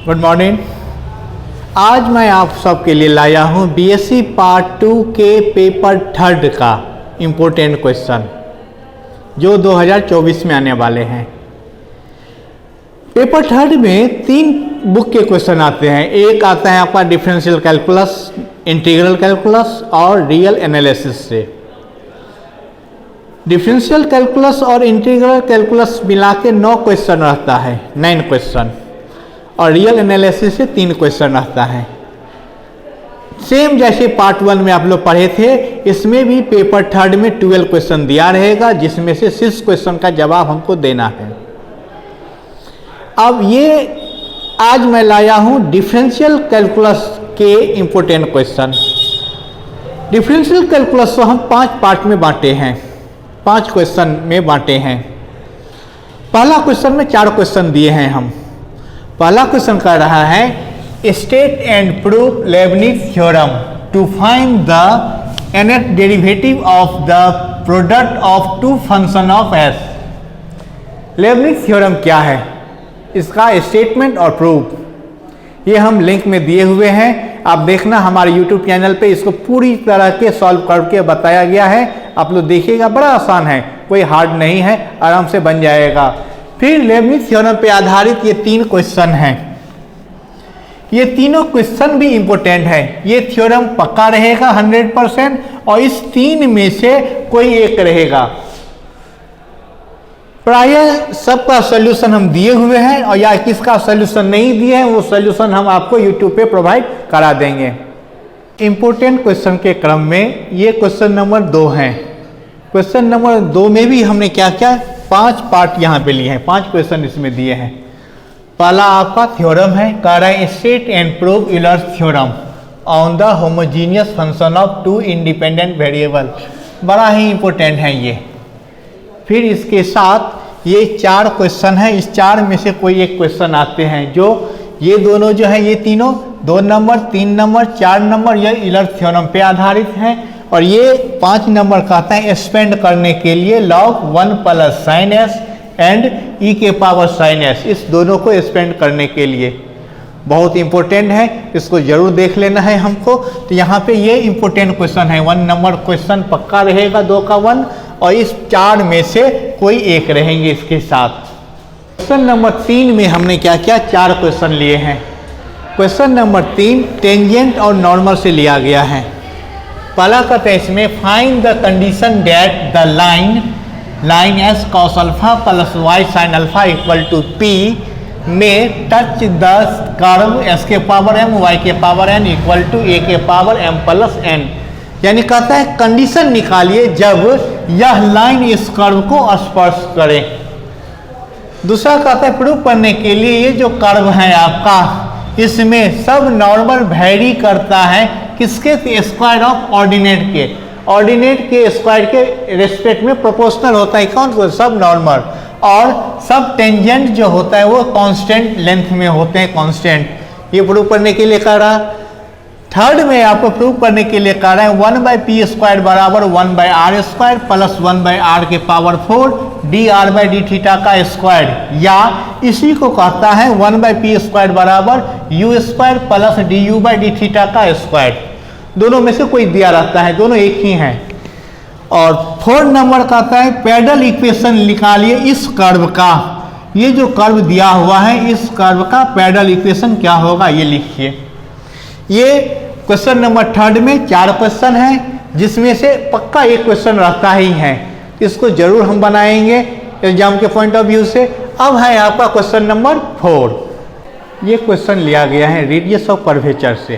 Good morning. आज मैं आप सबके लिए लाया हूँ बीएससी पार्ट 2 के पेपर थर्ड का इम्पोर्टेंट क्वेश्चन जो 2024 में आने वाले हैं। पेपर थर्ड में 3 बुक के क्वेश्चन आते हैं। एक आता है आपका डिफरेंशियल कैलकुलस, इंटीग्रल कैलकुलस और रियल एनालिसिस से। डिफरेंशियल कैलकुलस और इंटीग्रल कैलकुलस मिला के 9 क्वेश्चन रहता है, 9 क्वेश्चन, और रियल एनालिसिस से 3 क्वेश्चन रहता है। सेम जैसे पार्ट 1 में आप लोग पढ़े थे, इसमें भी पेपर थर्ड में 12 क्वेश्चन दिया रहेगा, जिसमें से 6 क्वेश्चन का जवाब हमको देना है। अब ये आज मैं लाया हूँ डिफरेंशियल कैलकुलस के इम्पोर्टेंट क्वेश्चन। डिफरेंशियल कैलकुलस को हम 5 पार्ट में बांटे हैं, 5 क्वेश्चन में बांटे हैं। पहला क्वेश्चन में 4 क्वेश्चन दिए हैं हम। पहला क्वेश्चन कर रहा है state and prove Leibniz theorem to find the nth derivative of the product of 2 functions. Leibniz theorem क्या है, इसका स्टेटमेंट और प्रूफ ये हम लिंक में दिए हुए हैं। आप देखना हमारे यूट्यूब चैनल पे इसको पूरी तरह के सॉल्व करके बताया गया है। आप लोग देखिएगा, बड़ा आसान है, कोई हार्ड नहीं है, आराम से बन जाएगा। फिर लेबनिज थ्योरम पे आधारित ये 3 क्वेश्चन हैं। ये तीनों क्वेश्चन भी इंपॉर्टेंट है। ये थ्योरम पक्का रहेगा 100% और इस 3 में से कोई एक रहेगा। प्रायः सबका सॉल्यूशन हम दिए हुए हैं, और या किसका सॉल्यूशन नहीं दिए हैं वो सॉल्यूशन हम आपको यूट्यूब पे प्रोवाइड करा देंगे। इंपॉर्टेंट क्वेश्चन के क्रम में ये क्वेश्चन नंबर 2 है। क्वेश्चन नंबर 2 में भी हमने क्या क्या 5 पार्ट यहाँ पे लिए हैं, 5 क्वेश्चन इसमें दिए हैं। पहला आपका थ्योरम है, कह रहा है state and prove Euler's theorem on the homogeneous function of 2 independent variable. बड़ा ही इंपॉर्टेंट है ये। फिर इसके साथ ये 4 क्वेश्चन है, इस 4 में से कोई एक क्वेश्चन आते हैं जो ये दोनों जो है, ये तीनों 2 नंबर, 3 नंबर, 4 नंबर ये यूलर्स थ्योरम पे आधारित हैं। और ये 5 नंबर कहता है एक्सपेंड करने के लिए log 1 plus sign S and e के पावर साइन एस, इस दोनों को एक्सपेंड करने के लिए बहुत इंपॉर्टेंट है, इसको जरूर देख लेना है हमको। तो यहाँ पे ये इंपॉर्टेंट क्वेश्चन है, 1 नंबर क्वेश्चन पक्का रहेगा, 2 का 1, और इस 4 में से कोई एक रहेंगे इसके साथ। क्वेश्चन नंबर 3 में हमने क्या क्या 4 क्वेश्चन लिए हैं। क्वेश्चन नंबर 3 टेंजेंट और नॉर्मल से लिया गया है। पहला कहते हैं इसमें find the condition that the line x cos alpha plus y sine alpha equal to p में टच द कर्व एस के पावर एम वाई के power n equal to a के पावर एम प्लस एन। यानी कहता है condition निकालिए जब यह लाइन इस कर्व को स्पर्श करे। दूसरा कहता है प्रूव करने के लिए ये जो कर्व है आपका, इसमें सब नॉर्मल वैरी करता है किसके, स्क्वायर ऑफ ऑर्डिनेट के, ऑर्डिनेट के स्क्वायर के रेस्पेक्ट में प्रोपोर्शनल होता है। कौन को, सब नॉर्मल, और सब टेंजेंट जो होता है वो कांस्टेंट लेंथ में होते हैं, कांस्टेंट। ये प्रूव करने के लिए कह रहा। थर्ड में आपको प्रूव करने के लिए कह रहा है 1/p² बराबर 1/r² प्लस 1/r के पावर 4 dr/d थीटा का स्क्वायर, या इसी को कहता है 1/p² बराबर u² प्लस du/d थीटा का स्क्वायर। दोनों में से कोई दिया रहता है, दोनों एक ही हैं। और 4 नंबर कहता है पैरेलल इक्वेशन निकालिए इस कर्व का। ये जो कर्व दिया हुआ है, इस कर्व का पैरेलल इक्वेशन क्या होगा ये लिखिए। ये क्वेश्चन नंबर 3 में 4 क्वेश्चन है, जिसमें से पक्का एक क्वेश्चन रहता ही है, इसको जरूर हम बनाएंगे एग्जाम के पॉइंट ऑफ व्यू से। अब है आपका क्वेश्चन नंबर 4। ये क्वेश्चन लिया गया है रेडियस ऑफ कर्वेचर से।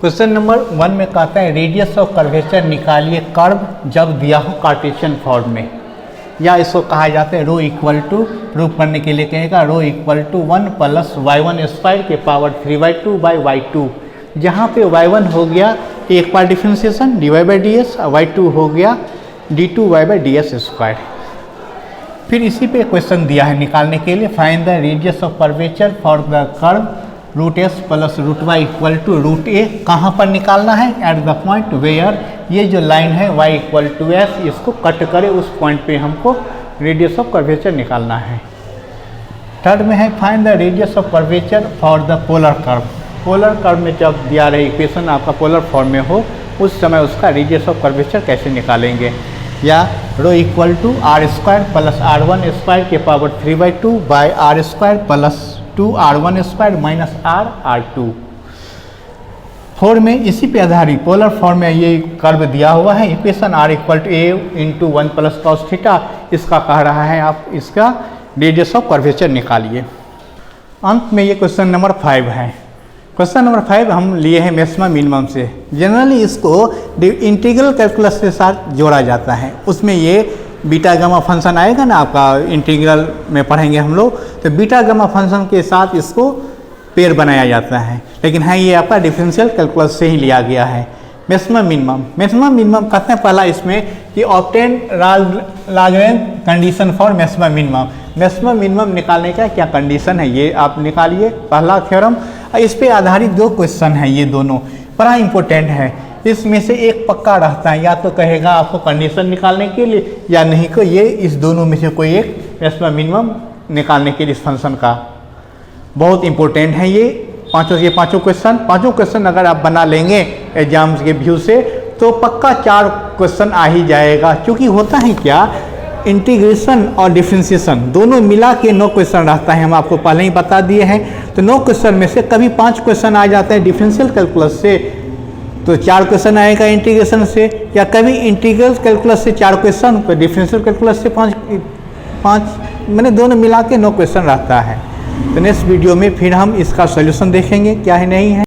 क्वेश्चन नंबर 1 में कहता है रेडियस ऑफ कर्वेचर निकालिए कर्व जब दिया हो कार्टेशियन फॉर्म में, या इसको कहा जाता है रो इक्वल टू, प्रूव करने के लिए कहेगा रो इक्वल टू 1 प्लस y1² के पावर 3/2/y2, जहाँ पे y1 हो गया एक बार डिफ्रेंसिएशन dy/ds, y2 हो गया d2y/ds²। फिर इसी पे क्वेश्चन दिया है निकालने के लिए find the radius of curvature for the curve √s plus √y equal to √a। कहाँ पर निकालना है, एट द पॉइंट वेयर ये जो लाइन है y इक्वल टू s, इसको कट करे उस पॉइंट पे हमको रेडियस ऑफ कर्वेचर निकालना है। थर्ड में है find the radius of curvature for the polar curve. Polar curve में जब दिया रहे इक्वेशन आपका पोलर फॉर्म में हो उस समय उसका रेडियस ऑफ कर्वेचर कैसे निकालेंगे। या rho equal to R square plus R1 square के power 3/2 by R square plus 2R1 square minus R2। 4 में इसी पे आधारित पोलर फॉर्म में ये कर्व दिया हुआ है equation R equal to A into 1 plus cos theta. इसका कह रहा है आप इसका रेडियस ऑफ कर्वेचर निकालिए। अंत में ये क्वेश्चन नंबर 5 है। क्वेश्चन नंबर 5 हम लिए हैं मैक्सिमम मिनिमम से। जनरली इसको इंटीग्रल कैलकुलस के साथ जोड़ा जाता है। उसमें ये बीटा गामा फंक्शन आएगा ना आपका इंटीग्रल में पढ़ेंगे हम लोग, तो बीटा गामा फंक्शन के साथ इसको पेयर बनाया जाता है। लेकिन हाँ ये आपका डिफरेंशियल कैलकुलस से ही लिया गया है। मैक्सिमम मिनिमम, मैक्सिमम मिनिमम कहते हैं पहला इसमें कि obtain Lagrange condition for maximum minimum. Maximum minimum निकालने का क्या कंडीशन है ये आप निकालिए, पहला थ्योरम। इस पे आधारित 2 क्वेश्चन है, ये दोनों बड़ा इंपॉर्टेंट है। इसमें से एक पक्का रहता है, या तो कहेगा आपको कंडीशन निकालने के लिए या नहीं को ये इस दोनों में से कोई एक मैक्सिमम मिनिमम निकालने के लिए इस फंक्शन का बहुत इंपॉर्टेंट है। ये पांचों क्वेश्चन अगर आप बना लेंगे एग्जाम्स के व्यू से तो पक्का 4 क्वेश्चन आ ही जाएगा। क्योंकि होता है क्या, इंटीग्रेशन और डिफरेंशिएशन दोनों मिला के 9 क्वेश्चन रहता है, हम आपको पहले ही बता दिए हैं। तो 9 क्वेश्चन में से कभी 5 क्वेश्चन आ जाते हैं डिफरेंशियल कैलकुलस से, तो 4 क्वेश्चन आएगा इंटीग्रेशन से, या कभी इंटीग्रल कैलकुलस से 4 क्वेश्चन, तो डिफरेंशियल कैलकुलस से 5 मैंने दोनों मिला के 9 क्वेश्चन रहता है। तो नेक्स्ट वीडियो में फिर हम इसका सॉल्यूशन देखेंगे क्या है नहीं है।